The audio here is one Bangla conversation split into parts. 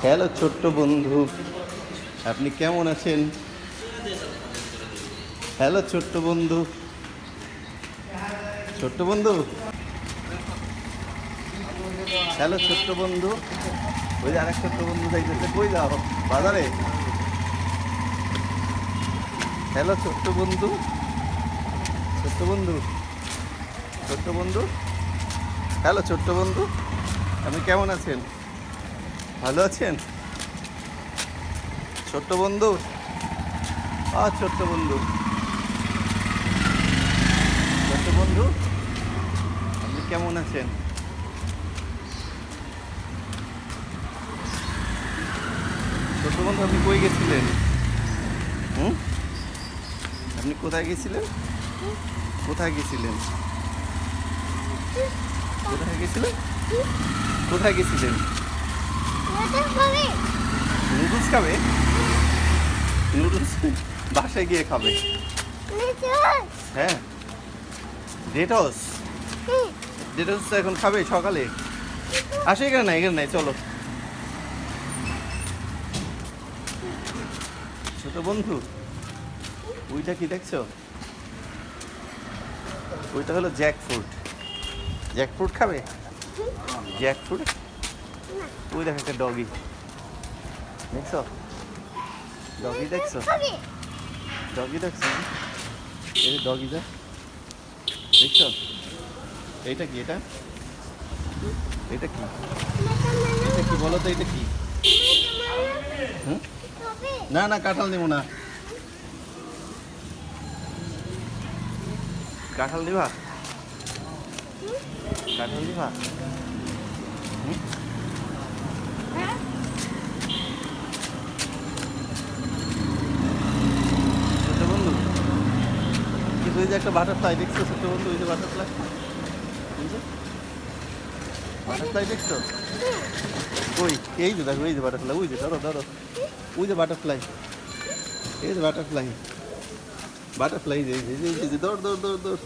হ্যালো ছোট্ট বন্ধু, আপনি কেমন আছেন? হ্যালো ছোট্ট বন্ধু, ছোট্ট বন্ধু, হ্যালো ছোট্ট বন্ধু। ওই যে আরেক ছোট্ট বন্ধু যাইতেছে, কই যাও? বাজারে? হ্যালো ছোট্ট বন্ধু, ছোট্ট বন্ধু, ছোট্ট বন্ধু, হ্যালো ছোট্ট বন্ধু, আপনি কেমন আছেন? ভালো আছেন ছোট্ট বন্ধু? ছোট্ট বন্ধু, ছোট্ট বন্ধু, আপনি কেমন আছেন? ছোট্ট বন্ধু, আপনি কই গেছিলেন? হুম, আপনি কোথায় গেছিলেন? কোথায় গেছিলেন? কোথায় গেছিলেন? কোথায় গেছিলেন? নুডলস খাবে? নুডলস বাসায় গিয়ে খাবে? হ্যাঁ, ডেটস ডেটস এখন খাবে সকালে। আসো, এখানে নাই, এখানে নাই, চলো। ছোট বন্ধু, ওইটা কি দেখছো? ওইটা হলো জ্যাকফ্রুট। জ্যাকফ্রুট খাবে? জ্যাকফ্রুট, ওই দেখো একটা ডগি, দেখছো? ডগি দেখছো? ডগি দেখছো? এই ডগিটা দেখছো? এইটা কি? এটা এটা কি? এটা কি বলো তো? এটা কি? হুম, না না, কাঁঠাল নেবো না। কাঁঠাল নিবা? কাঁঠাল নিবা? হুম, ছোট বন্ধু, কিন্তু ওই যে একটা বাটারফ্লাই দেখছো ছোট বন্ধু? ওই যে বাটারফ্লাই, বাটারফ্লাই দেখছো? ওই, এই যে দেখো, এই যে বাটারফ্লাই, ওই যে ধরো ধরো, ওই যে বাটারফ্লাই, এই যে বাটারফ্লাই, বাটারফ্লাই, যে এই যে এই যে দৌড় দৌড় দৌড় দৌড়।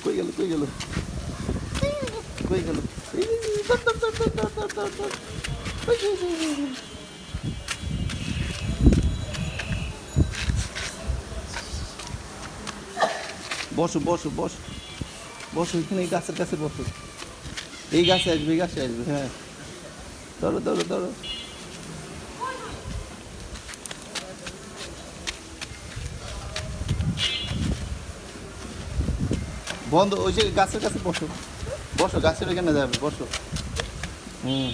কই গেল, কই গেল, কই গেল? এই যে, দৌড়, দৌড়, দৌড়, দৌড়, দৌড়, দৌড়, দৌড়, দৌড়। ওই যে, ওই যে, ওই যে। বসো বসো বসো, বসো এখানে, এই গাছের কাছে বসো। এই গাছে আসবে, এই গাছে আসবে, হ্যাঁ। ধরো ধরো ধরো। বন্ধ, ওই যে গাছের কাছে বসো, বসো গাছের ওইখানে যাবে, বসো। হুম,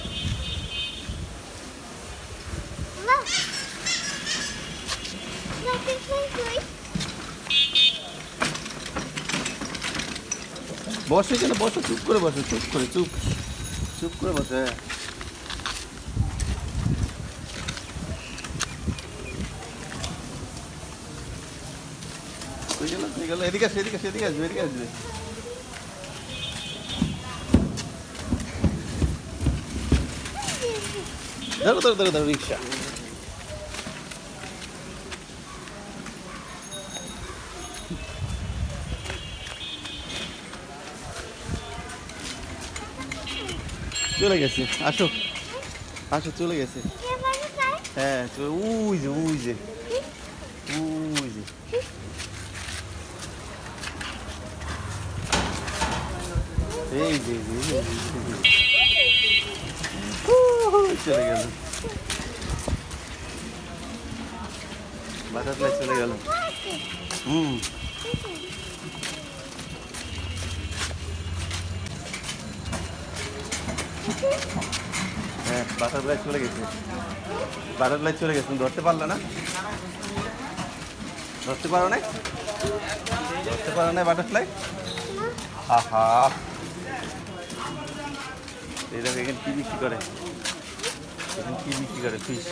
বসো এখানে, বসো, চুপ করে বসো, চুপ করে, চুপ, চুপ করে বসো, হ্যাঁ। কই গেল, কই গেল? এদিকে আসবে, এদিকে আসবে, এদিকে আসবে, এদিকে আসবে। ধরো ধরো ধরো ধরো, রিক্সা। চলে গেছে, আসো, আসো, চলে গেছে। হ্যাঁ, ওই যে, ওই যে, ওই যে, এই যে, এই যে, এই যে, চলে গেল, বাটারফ্লাই চলে গেল। হুম, হ্যাঁ, বাটারফ্লাই চলে গেছে, বাটারফ্লাই চলে গেছে, তুমি ধরতে পারলে না? ধরতে পারো না? ধরতে পারো না বাটারফ্লাই? আহা, এই দেখো এখানে কি বিক্রি করে। কি বিক্রি করে ফিশ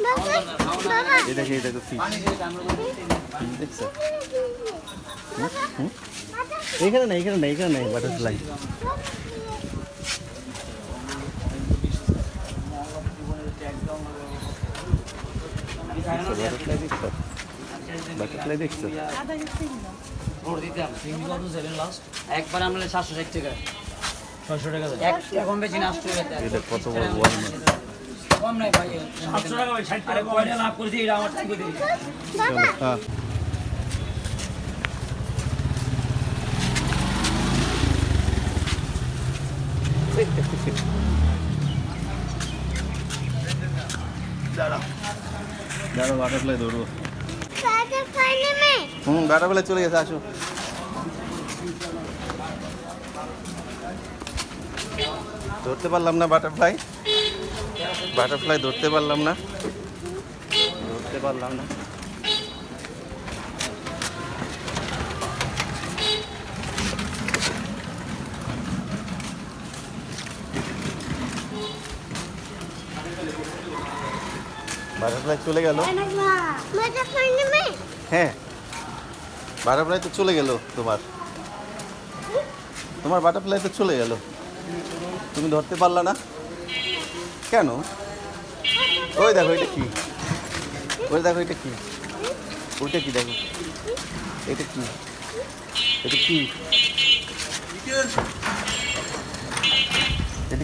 বাবা এই দেখো ফিশ ফিশ দেখছো এখানে নাই বাটারফ্লাই বাটারফ্লাই দেখছো একবার আমরা 760 টাকা 600 টাকা এখন বেশি না 800 টাকা এটা কত বড় ওয়াল মাছ কম নাই ভাই 700 টাকা ভাই 60 টাকা কয়টা লাভ করেছি এটা আমার থেকে দিই চলো হ্যাঁ দাঁড়াও বাটারফ্লাই ধরবো বাটারফ্লাই নেমে বাটারফ্লাই চলে গেছে আসো ধরতে পারলাম না বাটারফ্লাই ধরতে পারলাম না বাটারফ্লাই চলে গেল বাটারফ্লাই নেমে হ্যাঁ বাটারফ্লাই তো চলে গেল তোমার বাটারফ্লাই তো চলে গেল তুমি ধরতে পারলা না কেন ওই দেখো এটা কি ওইটা কি দেখো এটা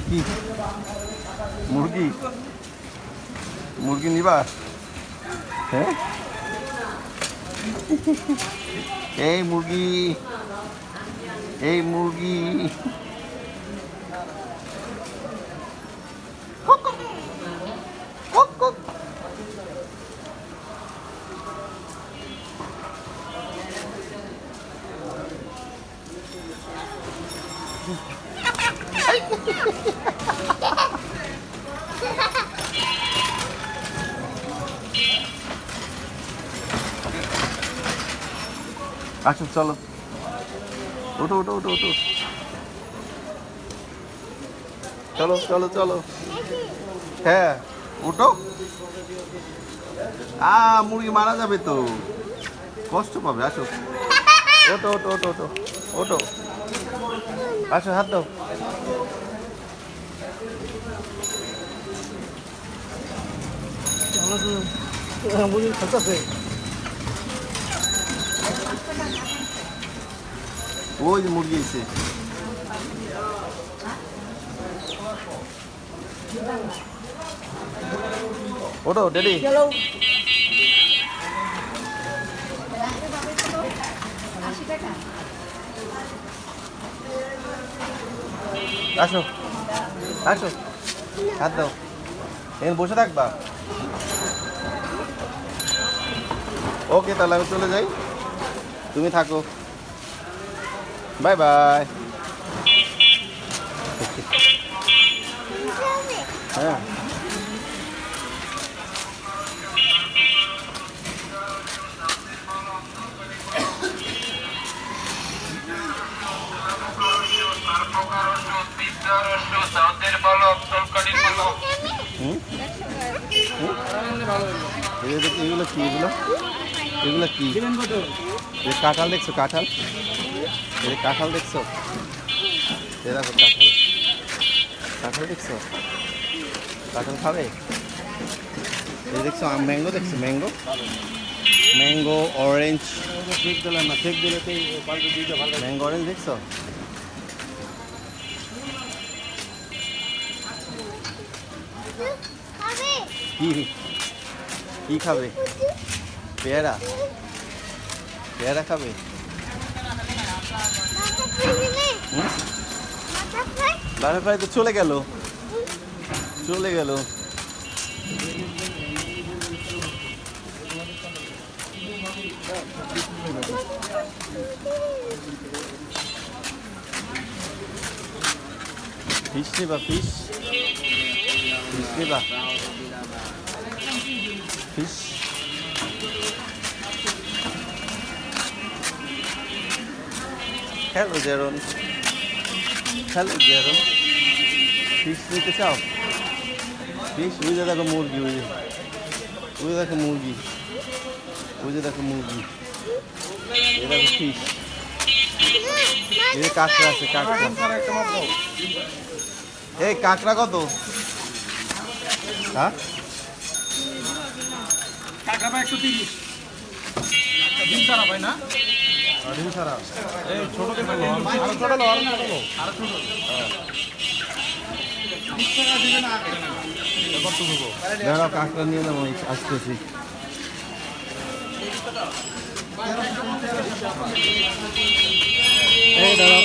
কি মুরগি নিবা হ্যাঁ এই মুরগি আসো চলো ওঠো চলো হ্যাঁ ওঠো মুরগি মারা যাবে তো কষ্ট পাবে আসো ওঠো আসো হাত দাও ওই যে মুরগি এসে ওঠো ডেডি আসো হাত দাও এখানে বসে থাকবা ওকে তাহলে আমি চলে যাই তুমি থাকো বাই বাই হ্যাঁ এগুলো কি কাঁঠাল দেখছো কাঁঠাল দেখছো দেখো কাঁঠাল দেখছো কাঁঠাল খাবে এই দেখছো ম্যাঙ্গো দেখছো ম্যাঙ্গো অরেঞ্জ ম্যাঙ্গো অরেঞ্জ দেখছো কি খাবে পেয়ারা খাবে বাটারফ্লাই তো চলে গেল ফিশ নেবা ফিশ হ্যালো জেরন ফিশ নিতে চাও ফিশ, ওই যে দেখো মুরগি, ওই যে দেখো মুরগি, ওই যে দেখো মুরগি, এ দেখো ফিশ, এই যে কাঁকড়া আছে, কাঁকড়া। এই কাঁকড়া কত? হ্যাঁ কাকা ভাই 130 ডিম ছাড়া ভাই না ডিম ছাড়া। এই ছোট ছোট আরো ছোট লো আরো ছোট দাঁড়াও, কাঁকড়া নিয়ে নাও, আমি আসতেছি। এই দাঁড়াও।